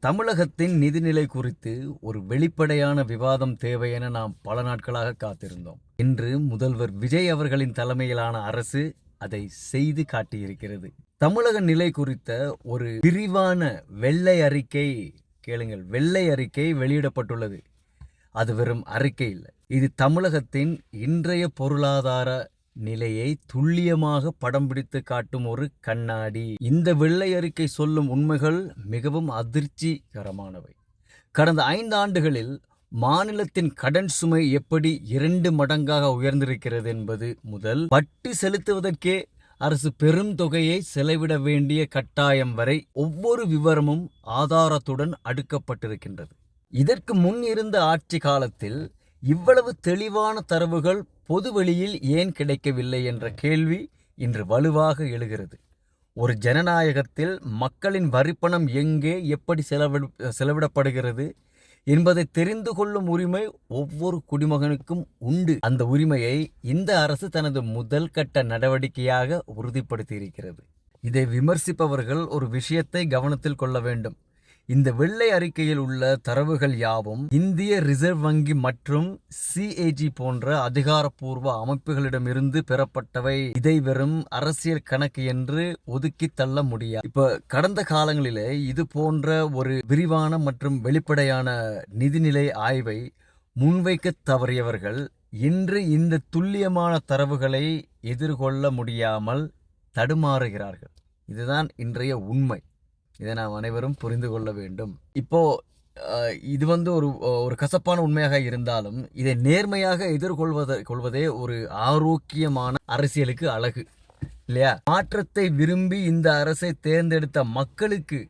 தமிழகத்தின் நிதிநிலை குறித்து ஒரு வெளிப்படையான விவாதம் தேவை என நாம் பல நாட்களாக காத்திருந்தோம். இன்று முதல்வர் விஜய் அவர்களின் தலைமையிலான அரசு அதை செய்து காட்டியிருக்கிறது. தமிழக நிலை குறித்த ஒரு விரிவான வெள்ளை அறிக்கை, கேளுங்கள், வெள்ளை அறிக்கை வெளியிடப்பட்டுள்ளது. அது வெறும் அறிக்கை இல்லை, இது தமிழகத்தின் இன்றைய பொருளாதார நிலையை துல்லியமாக படம் பிடித்து காட்டும் ஒரு கண்ணாடி. இந்த வெள்ளை அறிக்கை சொல்லும் உண்மைகள் மிகவும் அதிர்ச்சிகரமானவை. கடந்த 5 ஆண்டுகளில் மாநிலத்தின் கடன் சுமை எப்படி 2 மடங்காக உயர்ந்திருக்கிறது என்பது முதல் வட்டி செலுத்துவதற்கே அரசு பெரும் தொகையை செலவிட வேண்டிய கட்டாயம் வரை ஒவ்வொரு விவரமும் ஆதாரத்துடன் அடுக்கப்பட்டிருக்கின்றது. இதற்கு முன் இருந்த ஆட்சி காலத்தில் இவ்வளவு தெளிவான தரவுகள் பொதுவெளியில் ஏன் கிடைக்கவில்லை என்ற கேள்வி இன்று வலுவாக எழுகிறது. ஒரு ஜனநாயகத்தில் மக்களின் வரிப்பணம் எங்கே, எப்படி செலவிடப்படுகிறது என்பதை தெரிந்து கொள்ளும் உரிமை ஒவ்வொரு குடிமகனுக்கும் உண்டு. அந்த உரிமையை இந்த அரசு தனது முதல் கட்ட நடவடிக்கையாக உறுதிப்படுத்தியிருக்கிறது. இதை விமர்சிப்பவர்கள் ஒரு விஷயத்தை கவனத்தில் கொள்ள வேண்டும். இந்த வெள்ளை அறிக்கையில் உள்ள தரவுகள் யாவும் இந்திய ரிசர்வ் வங்கி மற்றும் CAG போன்ற அதிகாரப்பூர்வ அமைப்புகளிடமிருந்து பெறப்பட்டவை. இதை வெறும் அரசியல் கணக்கு என்று ஒதுக்கி தள்ள முடியாது. இப்ப கடந்த காலங்களிலே இது போன்ற ஒரு விரிவான மற்றும் வெளிப்படையான நிதிநிலை ஆய்வை முன்வைக்க தவறியவர்கள் இன்று இந்த துல்லியமான தரவுகளை எதிர்கொள்ள முடியாமல் தடுமாறுகிறார்கள். இதுதான் இன்றைய உண்மை. இதை நாம் அனைவரும் புரிந்து கொள்ள வேண்டும். இப்போ இது ஒரு கசப்பான உண்மையாக இருந்தாலும் இதை நேர்மையாக எதிர்கொள்வதே ஒரு ஆரோக்கியமான அரசியலுக்கு அழகு, இல்லையா? மாற்றத்தை விரும்பி இந்த அரசை தேர்ந்தெடுத்த மக்களுக்கு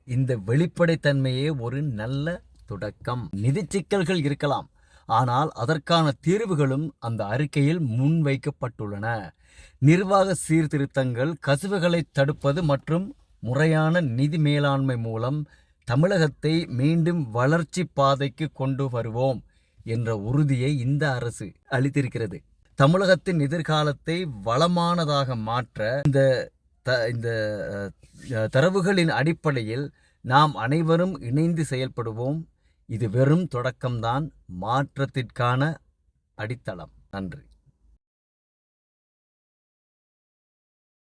இந்த வெளிப்படைத்தன்மையே ஒரு நல்ல தொடக்கம். நிதி சிக்கல்கள் இருக்கலாம், ஆனால் அதற்கான தீர்வுகளும் அந்த அறிக்கையில் முன்வைக்கப்பட்டுள்ளன. நிர்வாக சீர்திருத்தங்கள், கசிவுகளை தடுப்பது மற்றும் முறையான நிதி மேலாண்மை மூலம் தமிழகத்தை மீண்டும் வளர்ச்சி பாதைக்கு கொண்டு வருவோம் என்ற உறுதியை இந்த அரசு அளித்திருக்கிறது. தமிழகத்தின் எதிர்காலத்தை வளமானதாக மாற்ற இந்த தரவுகளின் அடிப்படையில் நாம் அனைவரும் இணைந்து செயல்படுவோம். இது வெறும் தொடக்கம்தான், மாற்றத்திற்கான அடித்தளம். நன்றி.